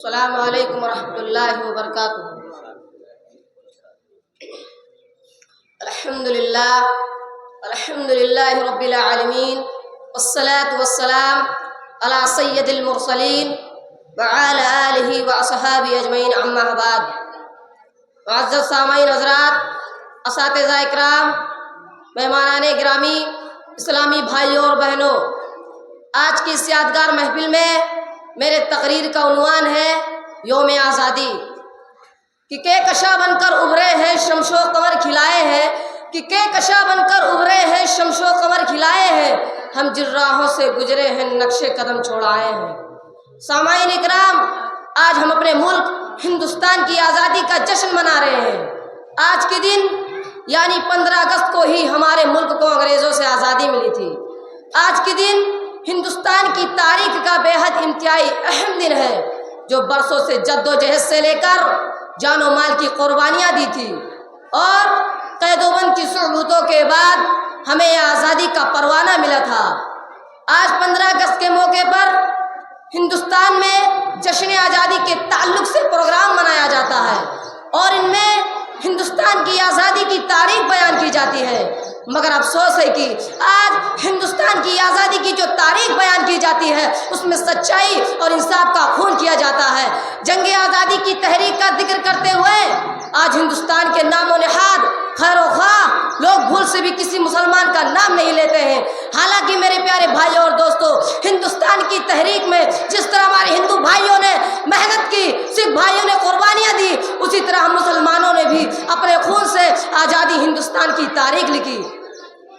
السلام علیکم ورحمۃ اللہ وبرکاتہ۔ الحمد للہ رب العالمین، والصلاة والسلام علی سید المرسلین وعلی آلہ واصحابہ اجمعین، اما بعد۔ معزز سامعین حضرات، اساتذہ اکرام، مہمانان گرامی، اسلامی بھائیوں اور بہنوں، آج کی اس یادگار محفل میں میرے تقریر کا عنوان ہے یوم آزادی۔ کہ کشا بن کر ابھرے ہیں شمس و قمر کھلائے ہیں، کہ کشا بن کر ابھرے ہیں شمس و قمر کھلائے ہیں، ہم جن راہوں سے گزرے ہیں نقش قدم چھوڑائے ہیں۔ سامعین اکرام، آج ہم اپنے ملک ہندوستان کی آزادی کا جشن منا رہے ہیں۔ آج کے دن یعنی 15 اگست کو ہی ہمارے ملک کو انگریزوں سے آزادی ملی تھی۔ آج کے دن ہندوستان کی تاریخ کا بے حد انتہائی اہم دن ہے، جو برسوں سے جد و جہد سے لے کر جان و مال کی قربانیاں دی تھی، اور قید و بند کی صعوبتوں کے بعد ہمیں یہ آزادی کا پروانہ ملا تھا۔ آج 15 اگست کے موقع پر ہندوستان میں جشن آزادی کے تعلق سے پروگرام منایا جاتا ہے، اور ان میں ہندوستان کی آزادی کی تاریخ بیان کی جاتی ہے۔ مگر افسوس ہے کہ آج ہندوستان کی آزادی کی جو تاریخ بیان کی جاتی ہے اس میں سچائی اور انصاف کا خون کیا جاتا ہے۔ جنگ آزادی کی تحریک کا ذکر کرتے ہوئے آج ہندوستان کے نام و نہاد خیر و خواہ لوگ بھول سے بھی کسی مسلمان کا نام نہیں لیتے ہیں۔ حالانکہ میرے پیارے بھائیوں اور دوستوں، ہندوستان کی تحریک میں جس طرح ہمارے ہندو بھائیوں نے محنت کی، سکھ بھائیوں نے قربانیاں دی، اسی طرح ہم مسلمانوں نے بھی اپنے خون سے آزادی ہندوستان کی تاریخ لکھی۔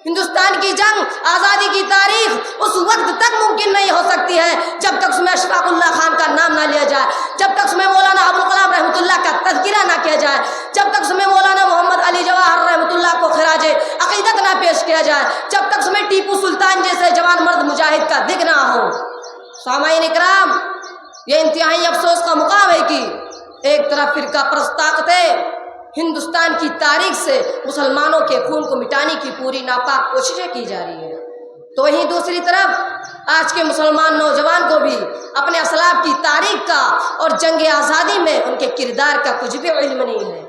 ہندوستان کی جنگ آزادی کی تاریخ اس وقت تک ممکن نہیں ہو سکتی ہے جب تک اس میں اشفاق اللہ خان کا نام نہ لیا جائے، جب تک اس میں مولانا ابوالکلام رحمۃ اللہ کا تذکرہ نہ کیا جائے، جب تک اس میں مولانا محمد علی جواہر رحمۃ اللہ کو خراج عقیدت نہ پیش کیا جائے، جب تک اس میں ٹیپو سلطان جیسے جوان مرد مجاہد کا ذکر نہ ہو۔ سامعین اکرام، یہ انتہائی افسوس کا مقام ہے کہ ایک طرف فرقہ پرست طاقتیں ہندوستان کی تاریخ سے مسلمانوں کے خون کو مٹانے کی پوری ناپاک کوششیں کی جا رہی ہیں، تو وہیں دوسری طرف آج کے مسلمان نوجوان کو بھی اپنے اسلاف کی تاریخ کا اور جنگ آزادی میں ان کے کردار کا کچھ بھی علم نہیں ہے۔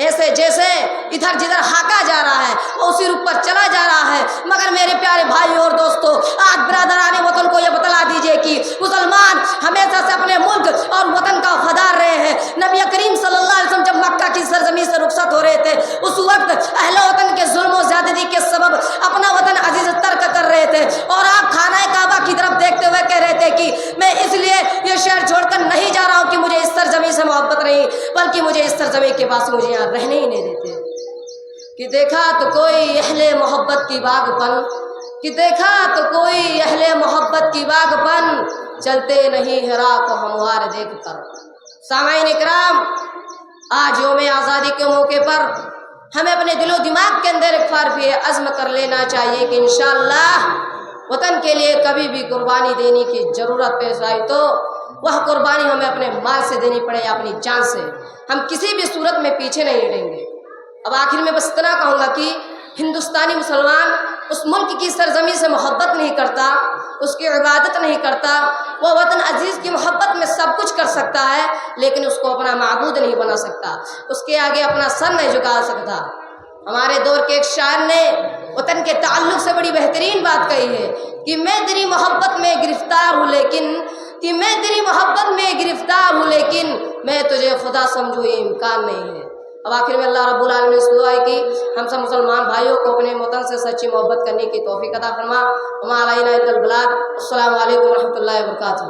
ایسے جیسے ادھر جدھر ہاکا جا رہا ہے وہ اسی روپ پر چلا جا رہا ہے۔ مگر میرے پیارے بھائیوں اور دوستوں، آج برادران وطن کو یہ بتلا دیجئے کہ مسلمان ہمیشہ سے اپنے ملک اور وطن کا وفادار رہے ہیں۔ نبی کریم صلی اللہ علیہ وسلم جب مکہ کی سرزمین سے رخصت ہو رہے تھے، اس وقت اہل وطن کے ظلم و زیادتی کے سبب اپنا وطن عزیز ترک کر رہے تھے، اور آپ خانہ کعبہ کی طرف دیکھتے ہوئے کہہ رہے تھے کہ میں اس لیے یہ شہر چھوڑ کر نہیں جا رہا ہوں کہ مجھے اس سرزمین سے محبت نہیں، بلکہ مجھے اس سرزمین کے پاس مجھے یہاں رہنے ہی نہیں دیتے۔ کہ دیکھا تو کوئی اہل محبت کی باغ پن، کہ دیکھا تو کوئی اہل محبت کی باغ پن، چلتے نہیں ہے راہ کو ہموار دیکھ کر۔ سامعین اکرام، آج یوم آزادی کے موقع پر ہمیں اپنے دل و دماغ کے اندر ایک فارفی عزم کر لینا چاہیے کہ انشاءاللہ وطن کے لیے کبھی بھی قربانی دینے کی ضرورت پیش آئی تو وہ قربانی ہمیں اپنے مال سے دینی پڑے یا اپنی جان سے، ہم کسی بھی صورت میں پیچھے نہیں ہٹیں گے۔ اب آخر میں بس اتنا کہوں گا کہ ہندوستانی مسلمان اس ملک کی سرزمین سے محبت نہیں کرتا، اس کی عبادت نہیں کرتا، وہ وطن عزیز کی محبت میں سب کچھ کر سکتا ہے لیکن اس کو اپنا معبود نہیں بنا سکتا، اس کے آگے اپنا سر نہیں جھکا سکتا۔ ہمارے دور کے ایک شاعر نے وطن کے تعلق سے بڑی بہترین بات کہی ہے کہ میں تیری محبت میں گرفتار ہوں لیکن، کہ میں تیری محبت میں گرفتار ہوں لیکن میں تجھے خدا سمجھوں یہ امکان نہیں ہے۔ اب آخر میں اللہ رب العالمین نے دعا کی ہم سب مسلمان بھائیوں کو اپنے وطن سے سچی محبت کرنے کی توفیق عطا فرما۔ وما علینا الا البلاغ۔ السلام علیکم ورحمۃ اللہ وبرکاتہ۔